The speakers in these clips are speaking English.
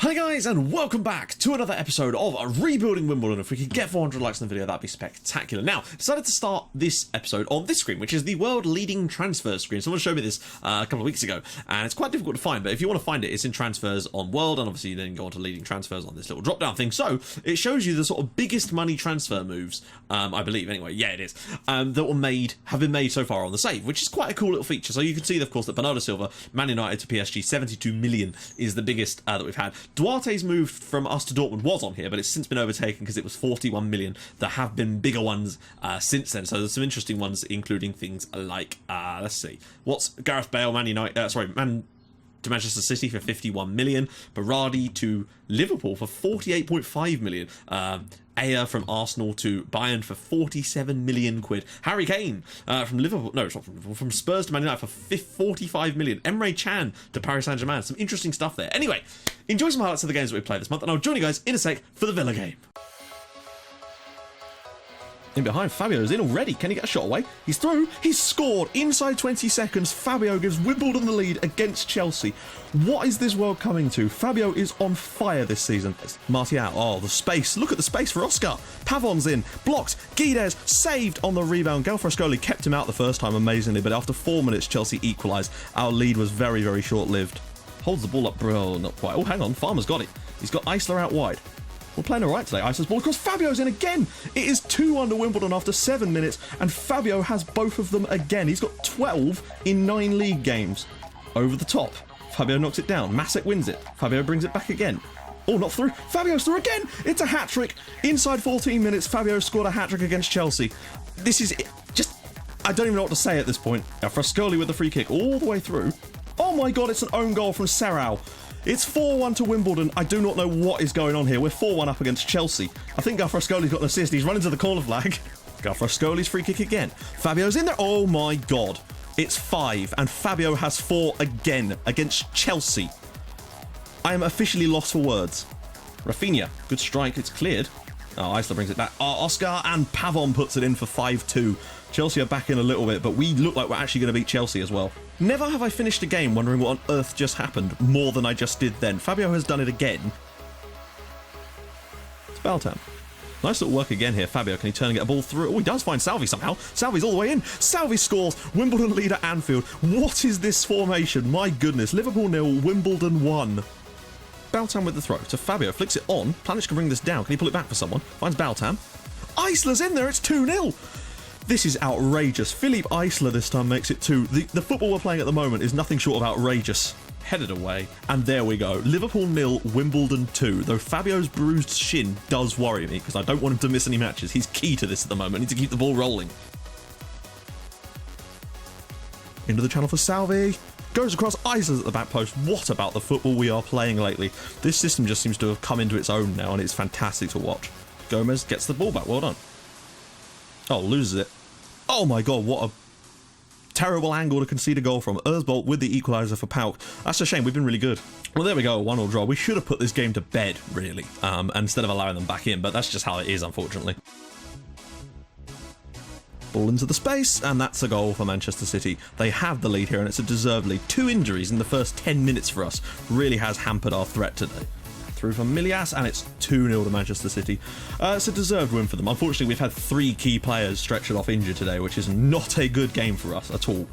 Hi guys, and welcome back to another episode of Rebuilding Wimbledon. If we could get 400 likes on the video, that'd be spectacular. Now, decided to start this episode on this screen, which is the world leading transfer screen. Someone showed me this a couple of weeks ago, and it's quite difficult to find, but if you want to find it, it's in transfers on world, and obviously you then go on to leading transfers on this little drop down thing. So it shows you the sort of biggest money transfer moves, I believe anyway, yeah it is, that have been made so far on the save, which is quite a cool little feature. So you can see, of course, that Bernardo Silva, Man United to PSG, 72 million is the biggest that we've had. Duarte's move from us to Dortmund was on here, but it's since been overtaken because it was 41 million. There have been bigger ones since then, so there's some interesting ones, including things like, let's see, what's Gareth Bale, Man to Manchester City for 51 million, Berardi to Liverpool for 48.5 million, Ayer from Arsenal to Bayern for 47 million quid. Harry Kane from Liverpool, no, it's not from Liverpool, from Spurs to Man United for 45 million. Emre Can to Paris Saint-Germain. Some interesting stuff there. Anyway, enjoy some highlights of the games that we played this month, and I'll join you guys in a sec for the Villa game. In behind, Fabio is in already. Can he get a shot away? He's through. He's scored. Inside 20 seconds, Fabio gives Wimbledon the lead against Chelsea. What is this world coming to? Fabio is on fire this season. Martial. Oh, the space. Look at the space for Oscar. Pavon's in. Blocked. Guedes saved on the rebound. Galfrascoli kept him out the first time amazingly, but after 4 minutes, Chelsea equalised. Our lead was very, very short-lived. Holds the ball up, bro. Not quite. Oh, hang on. Farmer's got it. He's got Eisler out wide. We're playing all right today. Isler's ball across. Fabio's in again. It is 2-1 Wimbledon after 7 minutes, and Fabio has both of them again. He's got 12 in 9 league games. Over the top. Fabio knocks it down. Masek wins it. Fabio brings it back again. Oh, not through. Fabio's through again. It's a hat-trick. Inside 14 minutes, Fabio scored a hat-trick against Chelsea. This is just... I don't even know what to say at this point. Frascoli with the free kick all the way through. Oh my God, it's an own goal from Serrao. It's 4-1 to Wimbledon. I do not know what is going on here. We're 4-1 up against Chelsea. I think Galfrascoli's got an assist. He's running to the corner flag. Galfrascoli's free kick again. Fabio's in there. Oh my God. It's 5, and Fabio has 4 again against Chelsea. I am officially lost for words. Rafinha, good strike. It's cleared. Oh, Eisler brings it back. Oh, Oscar, and Pavon puts it in for 5-2. Chelsea are back in a little bit, but we look like we're actually going to beat Chelsea as well. Never have I finished a game wondering what on earth just happened more than I just did then. Fabio has done it again. It's Baltam. Nice little work again here. Fabio, can he turn and get a ball through? Oh, he does find Salvi somehow. Salvi's all the way in. Salvi scores. Wimbledon lead at Anfield. What is this formation? My goodness. Liverpool 0, Wimbledon 1. Baltam with the throw to Fabio. Flicks it on. Planic can bring this down. Can he pull it back for someone? Finds Baltam. Eisler's in there. It's 2-0. This is outrageous. Philippe Eisler this time makes it 2. The football we're playing at the moment is nothing short of outrageous. Headed away. And there we go. Liverpool 0, Wimbledon 2. Though Fabio's bruised shin does worry me because I don't want him to miss any matches. He's key to this at the moment. I need to keep the ball rolling. Into the channel for Salvi. Goes across. Eisler's at the back post. What about the football we are playing lately? This system just seems to have come into its own now, and it's fantastic to watch. Gomez gets the ball back. Well done. Oh, loses it. Oh my God, what a terrible angle to concede a goal from. Erzbolt with the equaliser for Pauk. That's a shame, we've been really good. Well, there we go, 1-1 draw. We should have put this game to bed, really, instead of allowing them back in, but that's just how it is, unfortunately. Ball into the space, and that's a goal for Manchester City. They have the lead here, and it's a deserved lead. 2 injuries in the first 10 minutes for us. Really has hampered our threat today. Through from Milias, and it's 2-0 to Manchester City. It's a deserved win for them. Unfortunately, we've had 3 key players stretched off injured today, which is not a good game for us at all.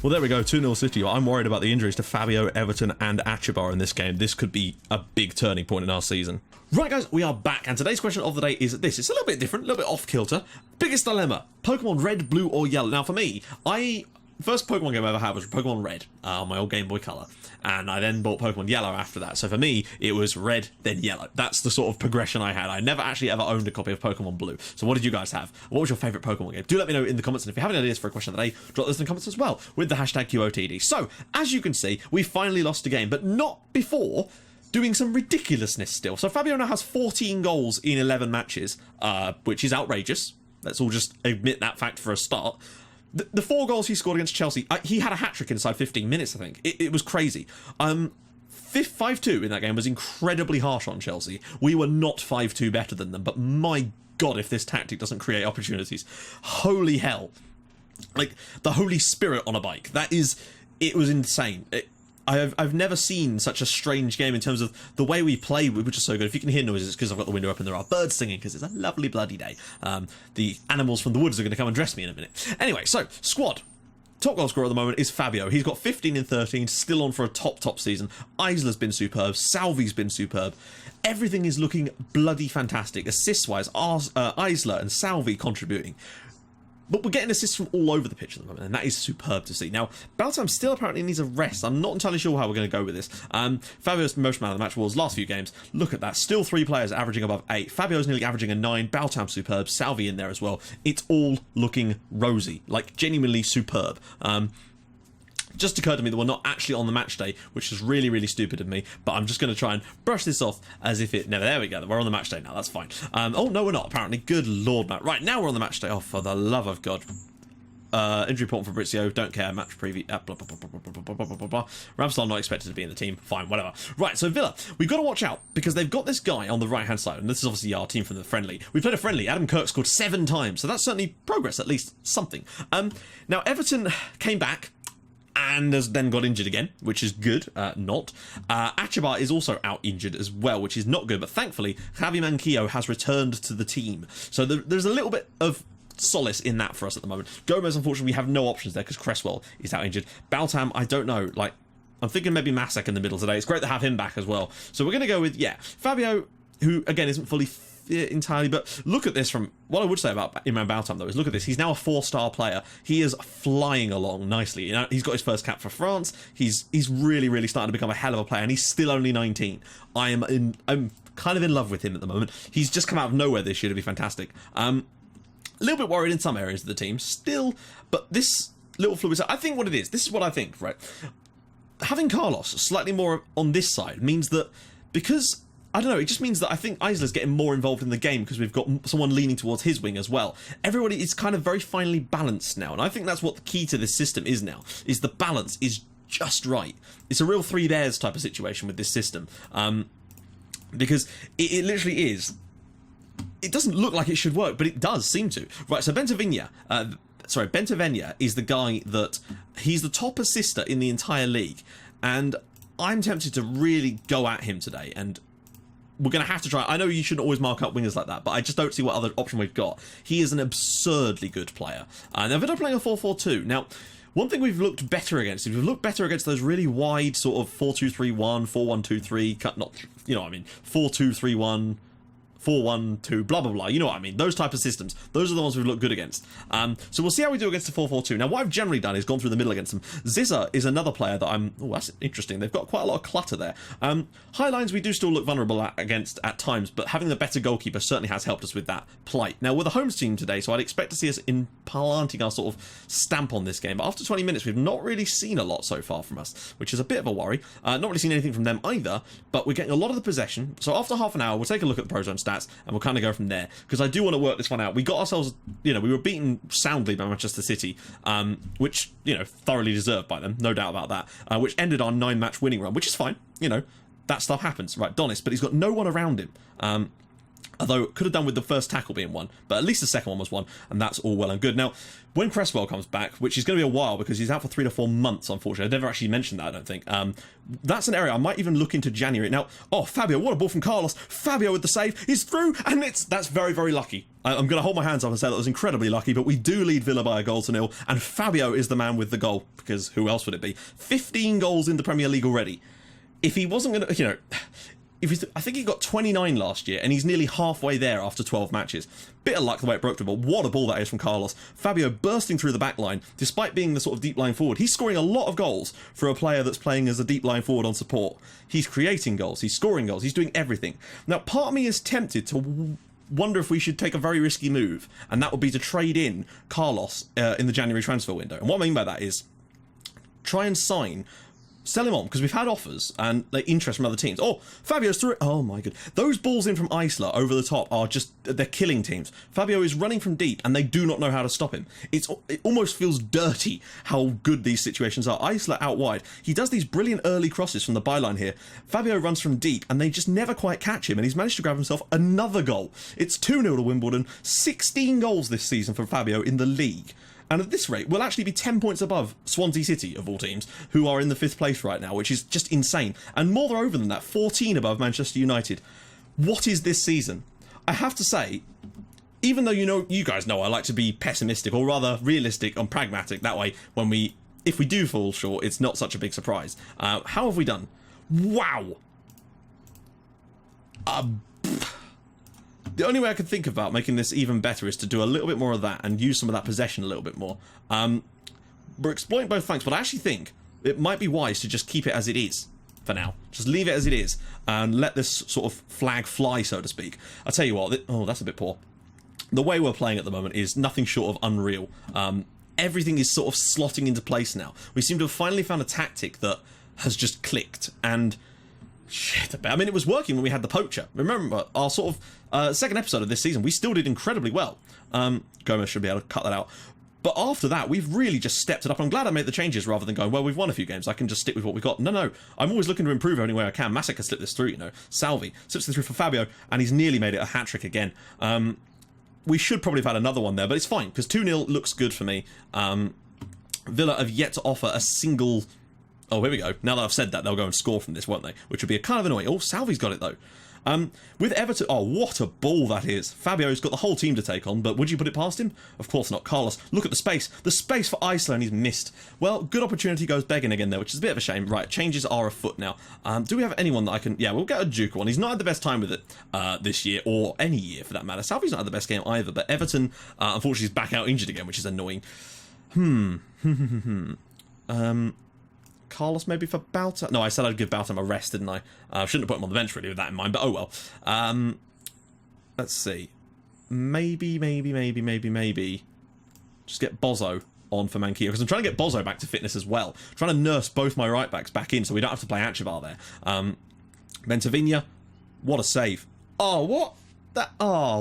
Well, there we go, 2-0 City. I'm worried about the injuries to Fabio, Everton, and Achibar in this game. This could be a big turning point in our season. Right, guys, we are back, and today's question of the day is this. It's a little bit different, a little bit off-kilter. Biggest dilemma, Pokemon Red, Blue, or Yellow? Now, for me, first Pokemon game I ever had was Pokemon Red on my old Game Boy Color, and I then bought Pokemon Yellow after that. So for me, it was Red, then Yellow. That's the sort of progression I had. I never actually ever owned a copy of Pokemon Blue. So what did you guys have? What was your favourite Pokemon game? Do let me know in the comments, and if you have any ideas for a question of the day, drop those in the comments as well, with the hashtag QOTD. So, as you can see, we finally lost a game, but not before doing some ridiculousness still. So Fabio now has 14 goals in 11 matches, which is outrageous. Let's all just admit that fact for a start. The 4 goals he scored against Chelsea, he had a hat-trick inside 15 minutes, I think. It was crazy. 5-2 in that game was incredibly harsh on Chelsea. We were not 5-2 better than them, but my God, if this tactic doesn't create opportunities. Holy hell. Like, the Holy Spirit on a bike. It was insane. I've never seen such a strange game in terms of the way we play, which is so good. If you can hear noises, it's because I've got the window open. There are birds singing because it's a lovely bloody day. The animals from the woods are going to come and dress me in a minute. Anyway, so squad. Top goal scorer at the moment is Fabio. He's got 15 in 13, still on for a top season. Isler's been superb. Salvi's been superb. Everything is looking bloody fantastic. Assists-wise, Isler and Salvi contributing. But we're getting assists from all over the pitch at the moment, and that is superb to see. Now, Baltam still apparently needs a rest. I'm not entirely sure how we're going to go with this. Fabio's most man of the match was last few games. Look at that. Still 3 players averaging above 8. Fabio's nearly averaging a 9. Baltam superb. Salvi in there as well. It's all looking rosy. Like, genuinely superb. Just occurred to me that we're not actually on the match day, which is really, really stupid of me, but I'm just going to try and brush this off as if it never... There we go, we're on the match day now, that's fine. Oh, no, we're not, apparently. Good lord, Matt. Right, now we're on the match day. Oh, for the love of God. Injury report from Fabrizio, don't care, match preview, blah, blah, blah, blah, blah, blah, blah, blah. Ramsdale not expected to be in the team, fine, whatever. Right, so Villa, we've got to watch out, because they've got this guy on the right-hand side, and this is obviously our team from the friendly. We played a friendly, Adam Kirk scored 7 times, so that's certainly progress, at least something. Now, Everton came back, and has then got injured again, which is good, Achabar is also out injured as well, which is not good, but thankfully, Javi Manquillo has returned to the team. So there's a little bit of solace in that for us at the moment. Gomez, unfortunately, we have no options there because Cresswell is out injured. Baltam, I don't know, like, I'm thinking maybe Masek in the middle today. It's great to have him back as well. So we're going to go with, Fabio, who, again, isn't fully entirely, but look at this from what I would say about Imran Baltam though is look at this, he's now a 4-star player. He is flying along nicely, you know, he's got his first cap for France. He's really starting to become a hell of a player, and he's still only 19. I'm kind of in love with him at the moment. He's just come out of nowhere this year to be fantastic. A little bit worried in some areas of the team still, but this little fluid, I think what it is, this is what I think, right? Having Carlos slightly more on this side means that, because I don't know, it just means that I think Isler's getting more involved in the game because we've got someone leaning towards his wing as well. Everybody is kind of very finely balanced now, and I think that's what the key to this system is now, is the balance is just right. It's a real 3 bears type of situation with this system, because it literally is. It doesn't look like it should work, but it does seem to. Right, so Bentavenia is the guy that, he's the top assister in the entire league, and I'm tempted to really go at him today, and we're going to have to try. I know you shouldn't always mark up wingers like that, but I just don't see what other option we've got. He is an absurdly good player. Now, Villa playing a 4-4-2. Now, one thing we've looked better against, we've looked better against those really wide sort of 4-2-3-1, 4-1-2-3, not, you know what I mean, 4-2-3-1, 4-1-2, blah blah blah, you know what I mean, those type of systems, those are the ones we've looked good against. So we'll see how we do against the 4-4-2. Now, what I've generally done is gone through the middle against them. Zizza is another player that that's interesting, they've got quite a lot of clutter there. High lines we do still look vulnerable against at times, but having the better goalkeeper certainly has helped us with that plight. Now, we're the homes team today, so I'd expect to see us implanting our sort of stamp on this game, but after 20 minutes we've not really seen a lot so far from us, which is a bit of a worry. Not really seen anything from them either, but we're getting a lot of the possession. So after half an hour we'll take a look at the Prozone stats, and we'll kind of go from there, because I do want to work this one out. We got ourselves, you know, we were beaten soundly by Manchester City, which, you know, thoroughly deserved by them, no doubt about that, which ended our 9-match winning run, which is fine, you know, that stuff happens, right? Donis, but he's got no one around him, although it could have done with the first tackle being one, but at least the second one was one, and that's all well and good. Now, when Cresswell comes back, which is going to be a while because he's out for 3 to 4 months, unfortunately, I never actually mentioned that, I don't think. That's an area I might even look into January. Now, oh, Fabio, what a ball from Carlos. Fabio with the save, he's through, and that's very, very lucky. I'm going to hold my hands up and say that was incredibly lucky, but we do lead Villa by a 1-0, and Fabio is the man with the goal, because who else would it be? 15 goals in the Premier League already. If he wasn't going to, you know, I think he got 29 last year, and he's nearly halfway there after 12 matches. Bit of luck the way it broke to him, but what a ball that is from Carlos. Fabio bursting through the back line, despite being the sort of deep line forward. He's scoring a lot of goals for a player that's playing as a deep line forward on support. He's creating goals, he's scoring goals, he's doing everything. Now, part of me is tempted to wonder if we should take a very risky move, and that would be to trade in Carlos in the January transfer window. And what I mean by that is try and sell him on, because we've had offers and like interest from other teams. Oh, Fabio's through it. Oh my god, those balls in from Isler over the top are just, they're killing teams. Fabio is running from deep and they do not know how to stop him. It almost feels dirty how good these situations are. Isler out wide, he does these brilliant early crosses from the byline here. Fabio runs from deep and they just never quite catch him, and he's managed to grab himself another goal. It's 2-0 to Wimbledon. 16 goals this season for Fabio in the league. And at this rate, we'll actually be 10 points above Swansea City, of all teams, who are in the 5th place right now, which is just insane. And moreover than that, 14 above Manchester United. What is this season? I have to say, even though you guys know I like to be pessimistic, or rather realistic and pragmatic, that way if we do fall short, it's not such a big surprise. How have we done? Wow! The only way I could think about making this even better is to do a little bit more of that and use some of that possession a little bit more. We're exploiting both flanks, but I actually think it might be wise to just keep it as it is for now. Just leave it as it is and let this sort of flag fly, so to speak. I'll tell you what, oh, that's a bit poor. The way we're playing at the moment is nothing short of unreal. Everything is sort of slotting into place now. We seem to have finally found a tactic that has just clicked, and shit, I mean, it was working when we had the poacher. Remember, our sort of second episode of this season, we still did incredibly well. Gomez should be able to cut that out. But after that, we've really just stepped it up. I'm glad I made the changes rather than going, well, we've won a few games, I can just stick with what we've got. No, I'm always looking to improve any way I can. Massacre slipped this through, Salvi slips this through for Fabio, and he's nearly made it a hat-trick again. We should probably have had another one there, but it's fine, because 2-0 looks good for me. Villa have yet to offer a single... Oh, here we go. Now that I've said that, they'll go and score from this, won't they? Which would be a kind of annoying... Oh, Salvi's got it, though. With Everton... Oh, what a ball that is. Fabio's got the whole team to take on, but would you put it past him? Of course not. Carlos, look at the space. The space for Isla, and he's missed. Well, good opportunity goes begging again there, which is a bit of a shame. Right, changes are afoot now. Do we have anyone that I can... Yeah, we'll get a Duke one. He's not had the best time with it this year, or any year for that matter. Salvi's not had the best game either, but Everton, unfortunately, is back out injured again, which is annoying. Carlos maybe for Bauta? No, I said I'd give Bauta a rest, didn't I? I shouldn't have put him on the bench really with that in mind, but oh well. Let's see. Maybe just get Bozo on for Manquillo, because I'm trying to get Bozo back to fitness as well. I'm trying to nurse both my right backs back in so we don't have to play Achibar there. Bentavinha, what a save. Oh, what?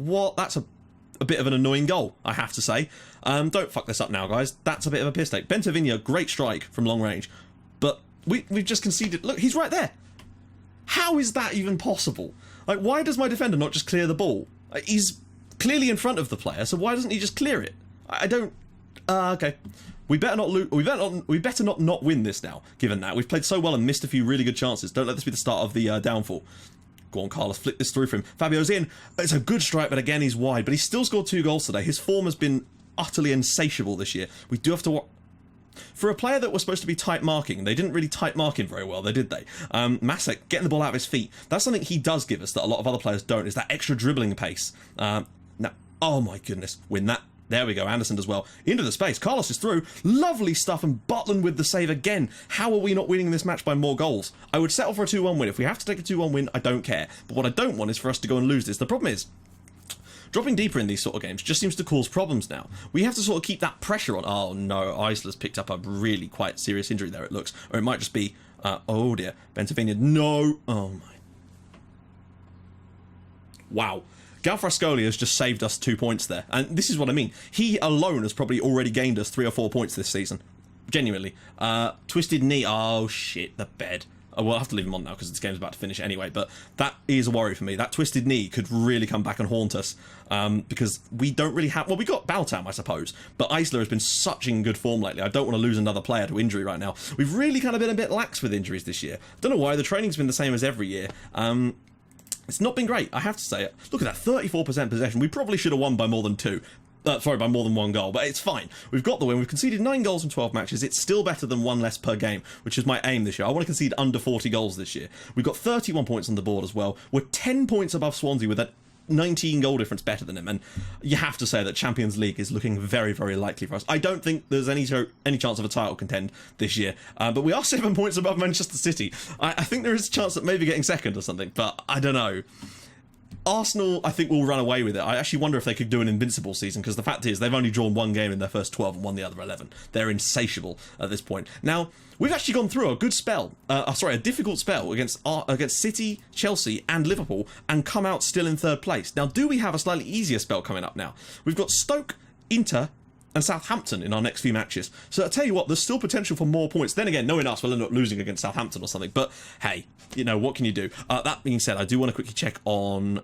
What? That's a bit of an annoying goal, I have to say. Don't fuck this up now, guys. That's a bit of a piss take. Bentavinha, great strike from long range. But we've just conceded. Look, he's right there. How is that even possible? Like, why does my defender not just clear the ball? He's clearly in front of the player, so why doesn't he just clear it? I don't... okay. We better not lose. We better not win this now, given that. We've played so well and missed a few really good chances. Don't let this be the start of the downfall. Go on, Carlos, flick this through for him. Fabio's in. It's a good strike, but again, he's wide. But he's still scored 2 goals today. His form has been utterly insatiable this year. We do have to... For a player that was supposed to be tight marking, they didn't really tight mark him very well, did they? Masek, getting the ball out of his feet. That's something he does give us that a lot of other players don't, is that extra dribbling pace. Now, oh my goodness, win that. There we go, Anderson does well. Into the space, Carlos is through. Lovely stuff, and Butland with the save again. How are we not winning this match by more goals? I would settle for a 2-1 win. If we have to take a 2-1 win, I don't care. But what I don't want is for us to go and lose this. The problem is, dropping deeper in these sort of games just seems to cause problems now. We have to sort of keep that pressure on. Oh no, Isla's picked up a really quite serious injury there, it looks. Or it might just be, oh dear, Bentavinha, no. Oh my. Wow. Galfrascoli has just saved us 2 points there. And this is what I mean. He alone has probably already gained us 3 or 4 points this season. Genuinely. Twisted knee. Oh shit, the bed. We'll have to leave him on now because this game's about to finish anyway, but that is a worry for me. That twisted knee could really come back and haunt us because we don't really have... Well, we got Baltam, I suppose, but Isla has been such in good form lately. I don't want to lose another player to injury right now. We've really kind of been a bit lax with injuries this year. Don't know why. The training's been the same as every year. It's not been great, I have to say it. Look at that, 34% possession. We probably should have won by more than 2. Sorry, by more than 1 goal, but it's fine. We've got the win. We've conceded 9 goals in 12 matches. It's still better than 1 less per game, which is my aim this year. I want to concede under 40 goals this year. We've got 31 points on the board as well. We're 10 points above Swansea with a 19 goal difference better than him, and you have to say that Champions League is looking very, very likely for us. I don't think there's any chance of a title contend this year, but we are 7 points above Manchester City. I think there is a chance that maybe getting second or something, but I don't know. Arsenal, I think, will run away with it. I actually wonder if they could do an invincible season, because the fact is they've only drawn 1 game in their first 12 and won the other 11. They're insatiable at this point. Now, we've actually gone through a good spell, a difficult spell against City, Chelsea and Liverpool, and come out still in 3rd place. Now, do we have a slightly easier spell coming up now? We've got Stoke, Inter and Southampton in our next few matches. So I tell you what, there's still potential for more points. Then again, knowing us, we'll end up losing against Southampton or something. But hey, you know, what can you do? That being said, I do want to quickly check on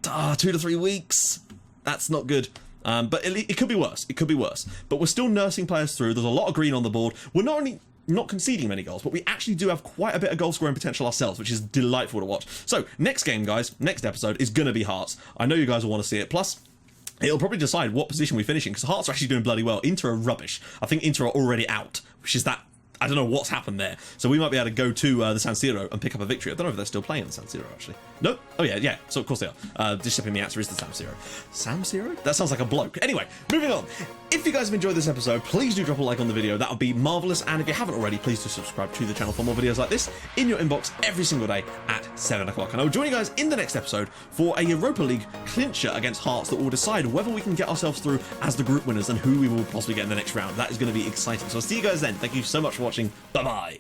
2 to 3 weeks. That's not good. But it could be worse. It could be worse. But we're still nursing players through. There's a lot of green on the board. We're not only not conceding many goals, but we actually do have quite a bit of goal scoring potential ourselves, which is delightful to watch. So next game, guys, next episode is going to be Hearts. I know you guys will want to see it. Plus, it'll probably decide what position we finish in, because Hearts are actually doing bloody well. Inter are rubbish. I think Inter are already out, which is that. I don't know what's happened there. So we might be able to go to the San Siro and pick up a victory. I don't know if they're still playing the San Siro, actually. No? Oh, yeah. So, of course they are. Giuseppe Meazza is the San Siro. San Siro? That sounds like a bloke. Anyway, moving on. If you guys have enjoyed this episode, please do drop a like on the video. That would be marvellous. And if you haven't already, please do subscribe to the channel for more videos like this in your inbox every single day at 7 o'clock. And I will join you guys in the next episode for a Europa League clincher against Hearts that will decide whether we can get ourselves through as the group winners and who we will possibly get in the next round. That is going to be exciting. So I'll see you guys then. Thank you so much for watching. Bye-bye.